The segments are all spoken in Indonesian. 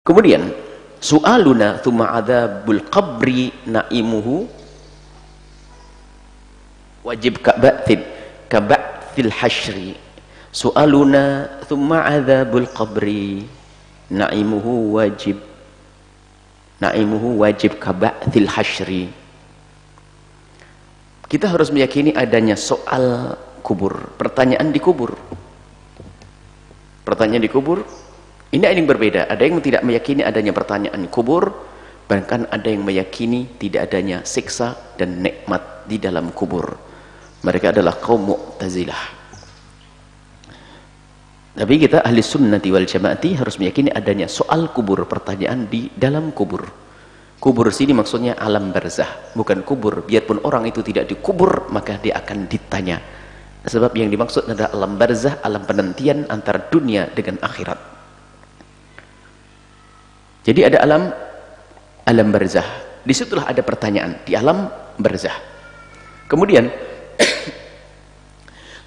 Kemudian su'aluna thumma adzabul qabri na'imuhu wajib kaba'thil hasyri. Su'aluna thumma adzabul qabri na'imuhu wajib kaba'thil hasyri. Kita harus meyakini adanya soal kubur, pertanyaan di kubur. Pertanyaan di kubur ini ada yang berbeda. Ada yang tidak meyakini adanya pertanyaan kubur, bahkan ada yang meyakini tidak adanya siksa dan nikmat di dalam kubur. Mereka adalah kaum Mu'tazilah. Tapi kita ahli sunnati wal jamaati harus meyakini adanya soal kubur, pertanyaan di dalam kubur. Kubur sini maksudnya alam barzah, bukan kubur. Biarpun orang itu tidak dikubur, maka dia akan ditanya. Sebab yang dimaksud adalah alam barzah, alam penantian antara dunia dengan akhirat. Jadi ada alam barzah. Disitulah ada pertanyaan di alam barzah. Kemudian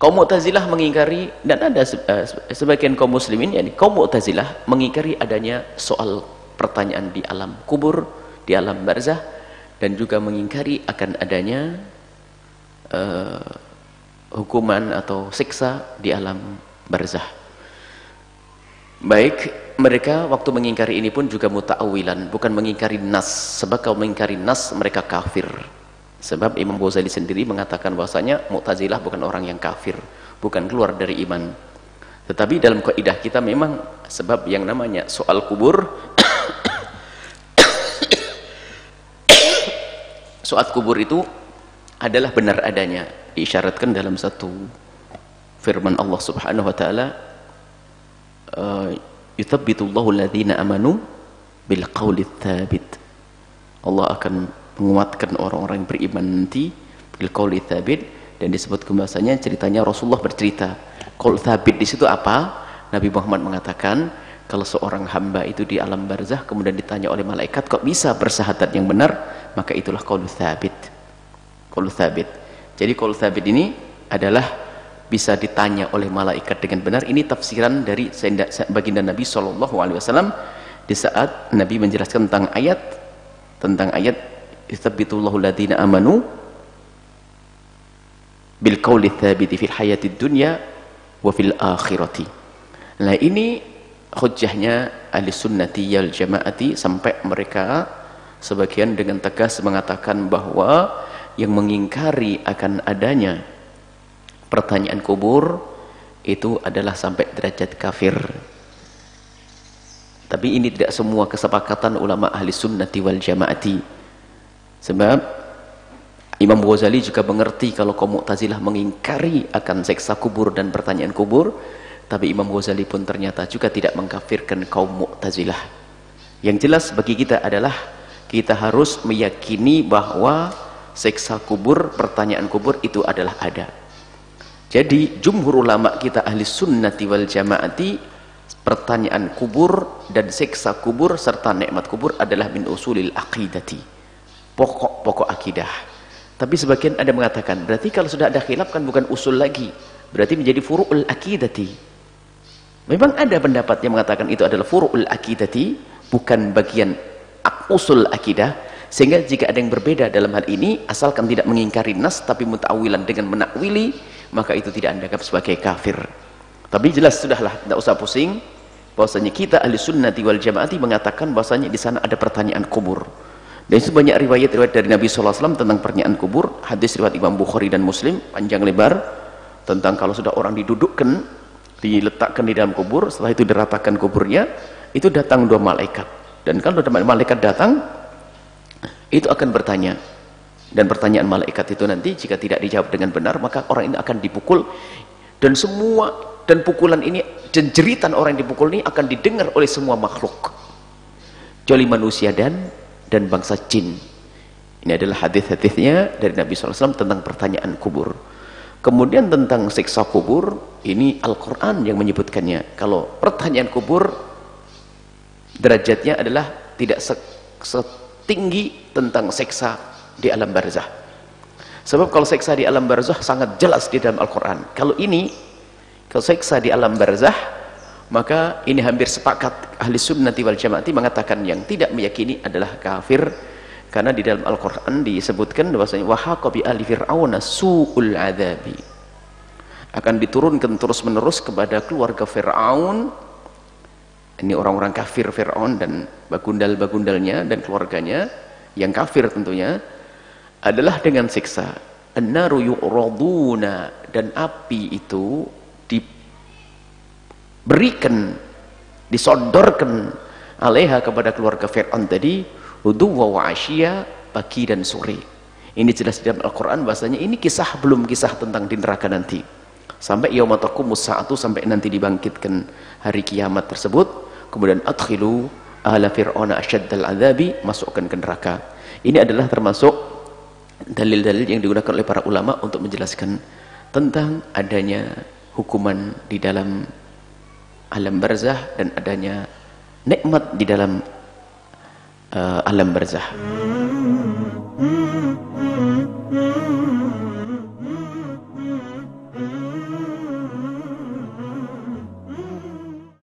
kaum Mu'tazilah mengingkari, dan ada sebagian kaum muslimin, yakni kaum Mu'tazilah mengingkari adanya soal pertanyaan di alam kubur, di alam barzah, dan juga mengingkari akan adanya hukuman atau siksa di alam barzah. Baik, mereka waktu mengingkari ini pun juga muta'awilan, bukan mengingkari nas. Sebab kalau mengingkari nas mereka kafir. Sebab Imam Ghazali sendiri mengatakan bahwasanya Mu'tazilah bukan orang yang kafir, bukan keluar dari iman. Tetapi dalam kaidah kita memang sebab yang namanya soal kubur soal kubur itu adalah benar adanya, diisyaratkan dalam satu firman Allah Subhanahu wa taala, yuthabbitullahu alladhina amanu bil qawli tsabit. Allah akan menguatkan orang-orang yang beriman nanti bil qawli tsabit. Dan disebut bahasanya ceritanya Rasulullah bercerita qaul tsabit. Di situ apa? Nabi Muhammad mengatakan kalau seorang hamba itu di alam barzah kemudian ditanya oleh malaikat kok bisa bersyahadat yang benar, maka itulah qaul tsabit. Qaul tsabit. Jadi qaul tsabit ini adalah bisa ditanya oleh malaikat dengan benar. Ini tafsiran dari baginda Nabi SAW di saat Nabi menjelaskan tentang ayat yuthabbitullahu alladhina amanu bil qawli tsabiti fil hayatid dunya wa fil akhirati. Nah, ini hujjahnya ahli sunnati wal jamaati, sampai mereka sebagian dengan tegas mengatakan bahwa yang mengingkari akan adanya pertanyaan kubur itu adalah sampai derajat kafir. Tapi ini tidak semua kesepakatan ulama ahli sunnati wal jamaati. Sebab Imam Ghazali juga mengerti kalau kaum Mu'tazilah mengingkari akan siksa kubur dan pertanyaan kubur. Tapi Imam Ghazali pun ternyata juga tidak mengkafirkan kaum Mu'tazilah. Yang jelas bagi kita adalah kita harus meyakini bahwa siksa kubur, pertanyaan kubur itu adalah ada. Jadi jumhur ulama kita ahli sunnati wal jamaati, pertanyaan kubur dan siksa kubur serta nikmat kubur adalah min usulil aqidati, pokok-pokok akidah. Tapi sebagian ada mengatakan berarti kalau sudah ada khilaf kan bukan usul lagi, berarti menjadi furu'ul aqidati. Memang ada pendapat yang mengatakan itu adalah furu'ul aqidati, bukan bagian usul akidah. Sehingga jika ada yang berbeda dalam hal ini, asalkan tidak mengingkari nas tapi muta'awilan dengan menakwili, maka itu tidak dianggap sebagai kafir. Tapi jelas sudahlah, tidak usah pusing, bahwasanya kita ahli sunnati wal jamaati mengatakan bahwasanya di sana ada pertanyaan kubur. Dan itu banyak riwayat-riwayat dari Nabi SAW tentang pertanyaan kubur. Hadis riwayat Imam Bukhari dan Muslim panjang lebar tentang kalau sudah orang didudukkan, diletakkan di dalam kubur, setelah itu diratakan kuburnya, itu datang dua malaikat. Dan kalau malaikat datang, itu akan bertanya. Dan pertanyaan malaikat itu nanti jika tidak dijawab dengan benar, maka orang ini akan dipukul. Dan pukulan ini dan jeritan orang yang dipukul ini akan didengar oleh semua makhluk, kecuali manusia dan bangsa jin. Ini adalah hadis-hadisnya dari Nabi SAW tentang pertanyaan kubur. Kemudian tentang siksa kubur, ini Al-Quran yang menyebutkannya. Kalau pertanyaan kubur derajatnya adalah tidak setinggi tentang siksa di alam barzah. Sebab kalau siksa di alam barzah sangat jelas di dalam Al-Quran. Kalau ini, kesiksa di alam barzah, maka ini hampir sepakat ahli sunnati wal jamaati mengatakan yang tidak meyakini adalah kafir, karena di dalam Al-Quran disebutkan bahwasanya wahaqa bi ali fir'auna su'ul adzabi, akan diturunkan terus menerus kepada keluarga Fir'aun, ini orang-orang kafir Fir'aun dan bagundal-bagundalnya dan keluarganya yang kafir tentunya, adalah dengan siksa an-naru yu'raduna, dan api itu diberikan, disodorkan alaiha kepada keluarga Fir'aun tadi, huduwa wa asya, pagi dan sore. Ini jelas di dalam Al-Quran bahasanya ini kisah, belum kisah tentang di neraka nanti, sampai yauma taqumus saatu, sampai nanti dibangkitkan hari kiamat tersebut. Kemudian adkhilu ahla fir'auna asyaddal adzabi, masukkan ke neraka. Ini adalah termasuk dalil-dalil yang digunakan oleh para ulama untuk menjelaskan tentang adanya hukuman di dalam alam barzah dan adanya nikmat di dalam alam barzah.